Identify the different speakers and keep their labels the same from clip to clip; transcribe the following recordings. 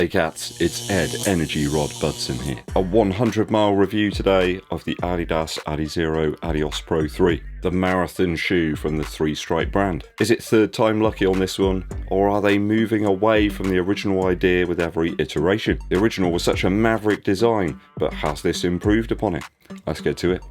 Speaker 1: Hey cats, it's Ed, Energy Rod Budson here. A 100-mile review today of the Adidas Adizero Adios Pro 3, the marathon shoe from the 3-stripe brand. Is it third time lucky on this one, or are they moving away from the original idea with every iteration? The original was such a maverick design, but has this improved upon it? Let's get to it.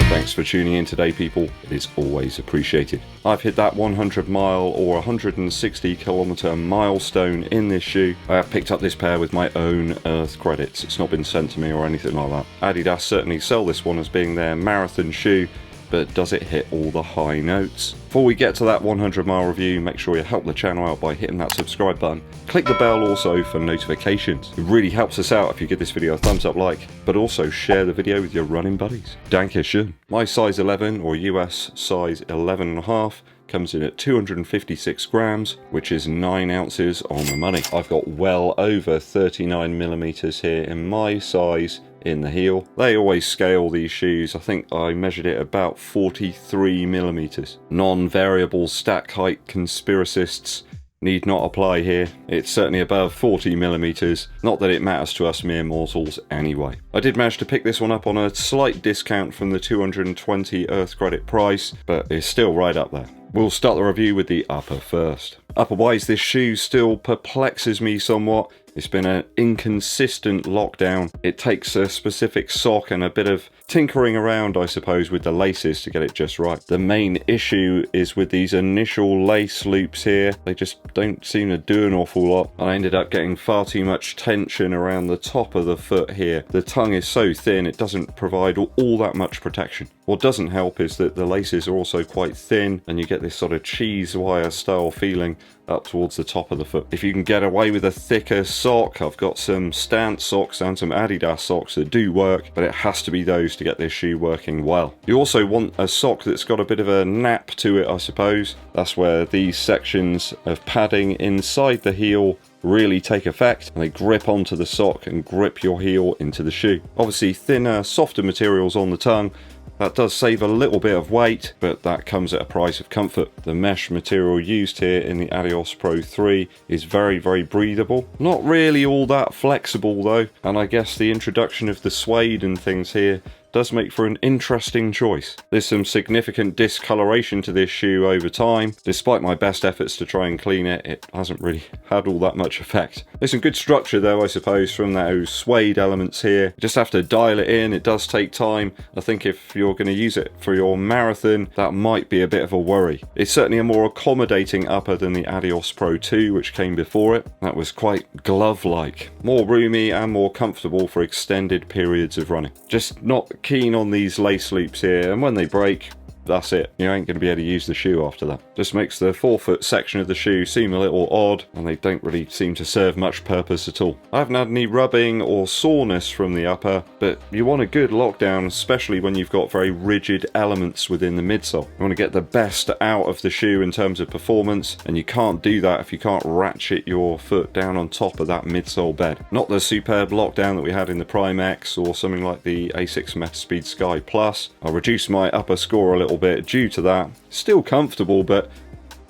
Speaker 1: Thanks for tuning in today, people. It is always appreciated. I've hit that 100-mile or 160-kilometer milestone in this shoe. I have picked up this pair with my own Earth credits. It's not been sent to me or anything like that. Adidas certainly sell this one as being their marathon shoe, but does it hit all the high notes? Before we get to that 100-mile review, make sure you help the channel out by hitting that subscribe button. Click the bell also for notifications. It really helps us out if you give this video a thumbs up like, but also share the video with your running buddies. Dankeschön. My size 11 or US size 11.5 comes in at 256 grams, which is 9 ounces on the money. I've got well over 39 millimeters here in my size in the heel. They always scale these shoes. I think I measured it about 43 millimeters. Non-variable stack height conspiracists need not apply here. It's certainly above 40 millimeters. Not that it matters to us mere mortals anyway. I did manage to pick this one up on a slight discount from the 220 Earth credit price, but it's still right up there. We'll start the review with the upper first. Upper-wise, this shoe still perplexes me somewhat. It's been an inconsistent lockdown. It takes a specific sock and a bit of tinkering around, I suppose, with the laces to get it just right. The main issue is with these initial lace loops here. They just don't seem to do an awful lot. I ended up getting far too much tension around the top of the foot here. The tongue is so thin, it doesn't provide all that much protection. What doesn't help is that the laces are also quite thin, and you get this sort of cheese wire style feeling up towards the top of the foot. If you can get away with a thicker sock, I've got some Stance socks and some Adidas socks that do work, but it has to be those to get this shoe working well. You also want a sock that's got a bit of a nap to it, I suppose. That's where these sections of padding inside the heel really take effect, and they grip onto the sock and grip your heel into the shoe. Obviously thinner, softer materials on the tongue. That does save a little bit of weight, but that comes at a price of comfort. The mesh material used here in the ADIOS Pro 3 is very, very breathable. Not really all that flexible though, and I guess the introduction of the suede and things here does make for an interesting choice. There's some significant discoloration to this shoe over time. Despite my best efforts to try and clean it, it hasn't really had all that much effect. There's some good structure though, I suppose, from those suede elements here. You just have to dial it in. It does take time. I think if you're going to use it for your marathon, that might be a bit of a worry. It's certainly a more accommodating upper than the ADIOS Pro 2, which came before it. That was quite glove-like. More roomy and more comfortable for extended periods of running. Just not keen on these lace loops here, and when they break, that's it. You ain't going to be able to use the shoe after that. Just makes the forefoot section of the shoe seem a little odd, and they don't really seem to serve much purpose at all. I haven't had any rubbing or soreness from the upper, but you want a good lockdown, especially when you've got very rigid elements within the midsole. You want to get the best out of the shoe in terms of performance, and you can't do that if you can't ratchet your foot down on top of that midsole bed. Not the superb lockdown that we had in the Prime X or something like the Asics Metaspeed Sky Plus. I reduced my upper score a little bit due to that. Still comfortable, but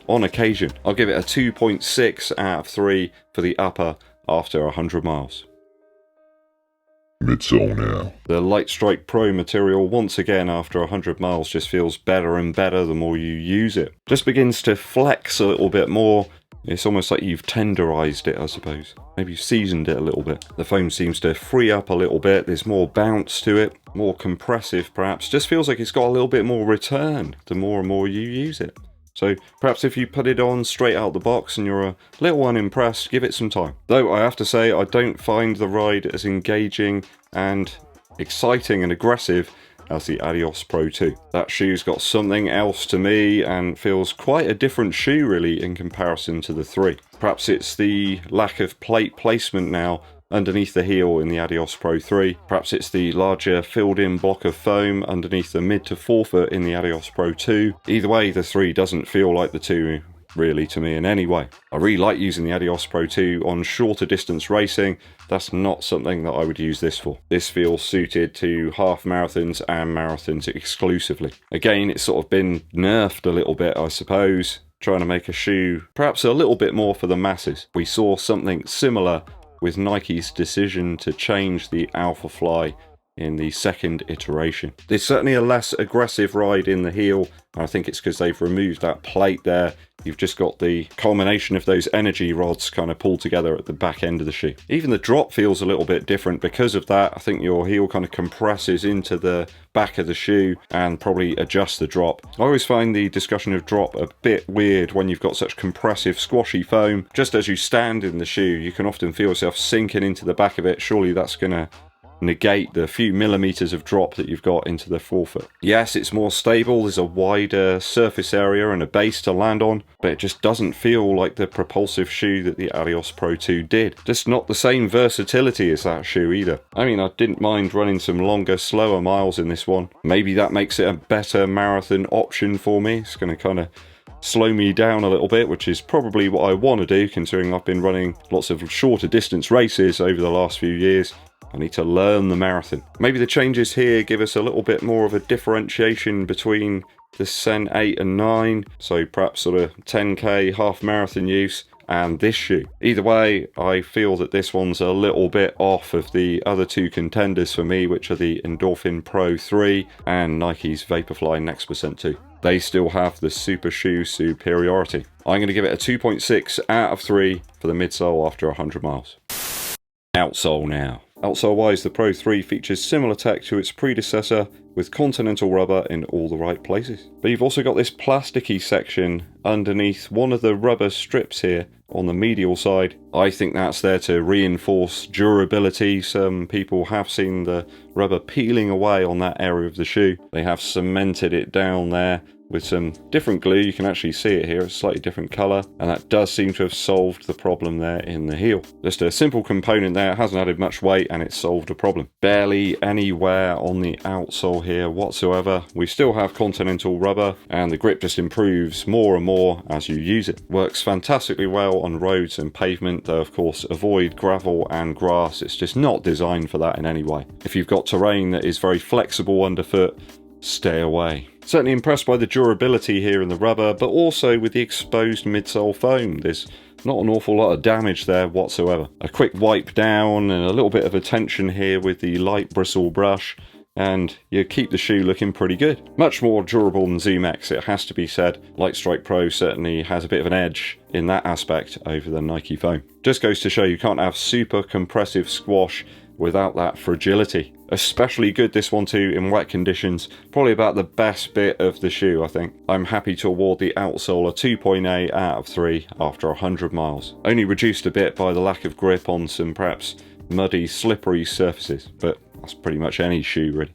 Speaker 1: on occasion. I'll give it a 2.6 out of 3 for the upper after 100 miles.
Speaker 2: Midsole now.
Speaker 1: The Lightstrike Pro material, once again after 100 miles, just feels better and better the more you use it. Just begins to flex a little bit more. It's almost like you've tenderized it, I suppose. Maybe you've seasoned it a little bit. The foam seems to free up a little bit. There's more bounce to it, more compressive perhaps. Just feels like it's got a little bit more return the more and more you use it. So perhaps if you put it on straight out the box and you're a little unimpressed, give it some time. Though I have to say, I don't find the ride as engaging and exciting and aggressive as the ADIOS Pro 2. That shoe's got something else to me and feels quite a different shoe really in comparison to the 3. Perhaps it's the lack of plate placement now underneath the heel in the ADIOS Pro 3. Perhaps it's the larger filled-in block of foam underneath the mid to forefoot in the ADIOS Pro 2. Either way, the 3 doesn't feel like the 2 really to me in any way. I really like using the ADIOS Pro 2 on shorter distance racing. That's not something that I would use this for. This feels suited to half marathons and marathons exclusively. Again, it's sort of been nerfed a little bit, I suppose, trying to make a shoe perhaps a little bit more for the masses. We saw something similar with Nike's decision to change the Alpha Fly in the second iteration. There's certainly a less aggressive ride in the heel, and I think it's because they've removed that plate there. You've just got the culmination of those energy rods kind of pulled together at the back end of the shoe. Even the drop feels a little bit different because of that. I think your heel kind of compresses into the back of the shoe and probably adjusts the drop. I always find the discussion of drop a bit weird when you've got such compressive, squashy foam. Just as you stand in the shoe, you can often feel yourself sinking into the back of it. Surely that's going to negate the few millimeters of drop that you've got into the forefoot. Yes, it's more stable, there's a wider surface area and a base to land on, but it just doesn't feel like the propulsive shoe that the ADIOS Pro 2 did. Just not the same versatility as that shoe either. I mean, I didn't mind running some longer, slower miles in this one. Maybe that makes it a better marathon option for me. It's going to kind of slow me down a little bit, which is probably what I want to do, considering I've been running lots of shorter distance races over the last few years. I need to learn the marathon. Maybe the changes here give us a little bit more of a differentiation between the Sen 8 and 9, so perhaps sort of 10k half marathon use, and this shoe. Either way, I feel that this one's a little bit off of the other two contenders for me, which are the Endorphin Pro 3 and Nike's Vaporfly Next% 2. They still have the super shoe superiority. I'm going to give it a 2.6 out of 3 for the midsole after 100 miles. Outsole now. Outsole-wise, the Pro 3 features similar tech to its predecessor with continental rubber in all the right places. But you've also got this plasticky section underneath one of the rubber strips here on the medial side. I think that's there to reinforce durability. Some people have seen the rubber peeling away on that area of the shoe. They have cemented it down there with some different glue. You can actually see it here, it's a slightly different colour, and that does seem to have solved the problem there in the heel. Just a simple component there, it hasn't added much weight and it's solved a problem. Barely any wear on the outsole here whatsoever. We still have continental rubber and the grip just improves more and more as you use it. Works fantastically well on roads and pavement, though of course avoid gravel and grass. It's just not designed for that in any way. If you've got terrain that is very flexible underfoot, stay away. Certainly impressed by the durability here in the rubber, but also with the exposed midsole foam. There's not an awful lot of damage there whatsoever. A quick wipe down and a little bit of attention here with the light bristle brush, and you keep the shoe looking pretty good. Much more durable than Zoom X, it has to be said. Lightstrike Pro certainly has a bit of an edge in that aspect over the Nike foam. Just goes to show you can't have super compressive squash without that fragility. Especially good this one too in wet conditions. Probably about the best bit of the shoe, I think. I'm happy to award the outsole a 2.8 out of 3 after 100 miles. Only reduced a bit by the lack of grip on some perhaps muddy, slippery surfaces, but that's pretty much any shoe really.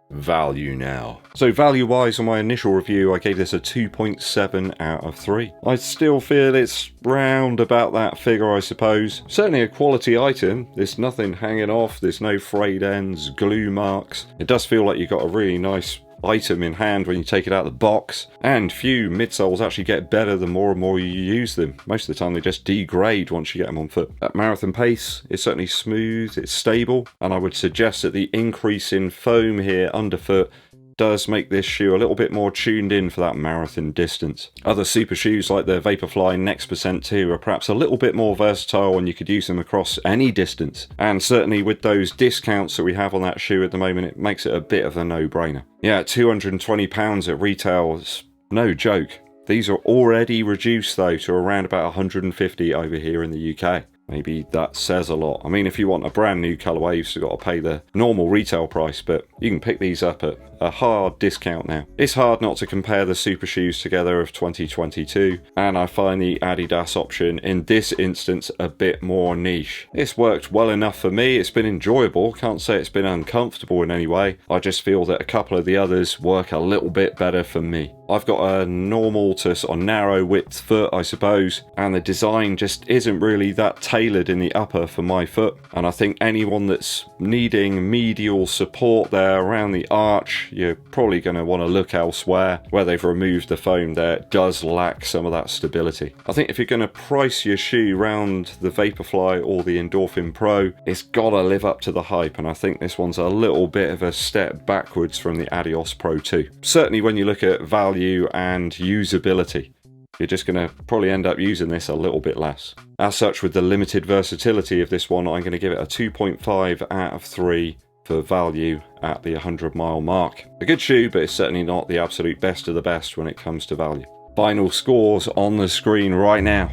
Speaker 1: Value now. So value wise, on my initial review I gave this a 2.7 out of 3. I still feel it's round about that figure, I suppose. Certainly a quality item. There's nothing hanging off, there's no frayed ends, glue marks. It does feel like you've got a really nice item in hand when you take it out of the box, and few midsoles actually get better the more and more you use them. Most of the time they just degrade once you get them on foot. At marathon pace, it's certainly smooth, it's stable, and I would suggest that the increase in foam here underfoot does make this shoe a little bit more tuned in for that marathon distance. Other super shoes like the Vaporfly Next% 2 are perhaps a little bit more versatile and you could use them across any distance. And certainly with those discounts that we have on that shoe at the moment, it makes it a bit of a no-brainer. Yeah, £220 at retail is no joke. These are already reduced though to around about 150 over here in the UK. Maybe that says a lot. I mean, if you want a brand new colourway, you've still got to pay the normal retail price, but you can pick these up at a hard discount now. It's hard not to compare the super shoes together of 2022, and I find the Adidas option in this instance a bit more niche. It's worked well enough for me, it's been enjoyable, can't say it's been uncomfortable in any way. I just feel that a couple of the others work a little bit better for me. I've got a normal to sort of narrow width foot, I suppose, and the design just isn't really that tailored in the upper for my foot, and I think anyone that's needing medial support there around the arch, you're probably going to want to look elsewhere. Where they've removed the foam there, it does lack some of that stability. I think if you're going to price your shoe round the Vaporfly or the Endorphin Pro, it's got to live up to the hype, and I think this one's a little bit of a step backwards from the ADIOS Pro 2. Certainly when you look at value and usability, you're just going to probably end up using this a little bit less. As such, with the limited versatility of this one, I'm going to give it a 2.5 out of 3 for value at the 100-mile mark. A good shoe, but it's certainly not the absolute best of the best when it comes to value. Final scores on the screen right now.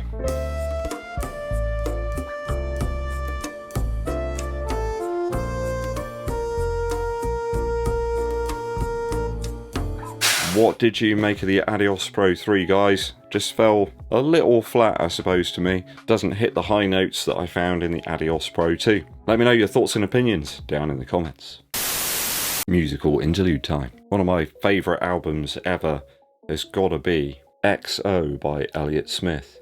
Speaker 1: What did you make of the ADIOS Pro 3, guys? Just fell a little flat, I suppose, to me. Doesn't hit the high notes that I found in the ADIOS Pro 2. Let me know your thoughts and opinions down in the comments. Musical interlude time. One of my favourite albums ever has got to be XO by Elliott Smith.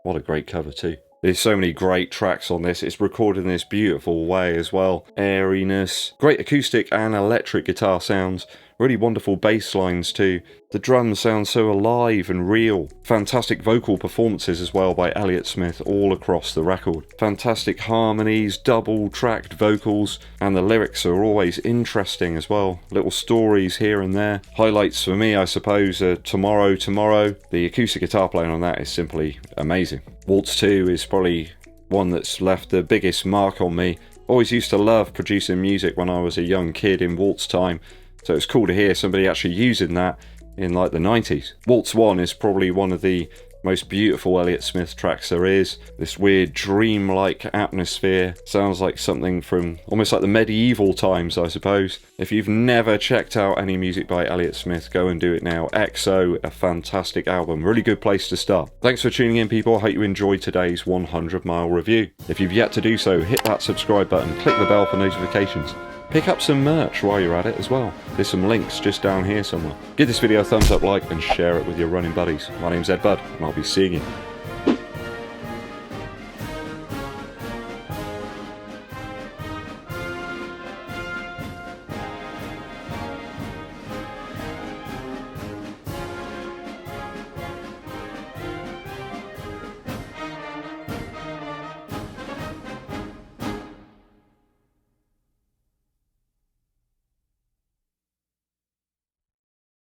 Speaker 1: What a great cover too. There's so many great tracks on this. It's recorded in this beautiful way as well. Airiness, great acoustic and electric guitar sounds, really wonderful bass lines too. The drums sound so alive and real. Fantastic vocal performances as well by Elliott Smith all across the record. Fantastic harmonies, double-tracked vocals, and the lyrics are always interesting as well. Little stories here and there. Highlights for me, I suppose, are Tomorrow, Tomorrow. The acoustic guitar playing on that is simply amazing. Waltz 2 is probably one that's left the biggest mark on me. Always used to love producing music when I was a young kid in waltz time, so it's cool to hear somebody actually using that in like the 90s. Waltz 1 is probably one of the most beautiful Elliott Smith tracks there is. This weird dream-like atmosphere. Sounds like something from almost like the medieval times, I suppose. If you've never checked out any music by Elliott Smith, go and do it now. XO, a fantastic album. Really good place to start. Thanks for tuning in, people. I hope you enjoyed today's 100-mile review. If you've yet to do so, hit that subscribe button, click the bell for notifications. Pick up some merch while you're at it as well. There's some links just down here somewhere. Give this video a thumbs up, like, and share it with your running buddies. My name's Eddbud, and I'll be seeing you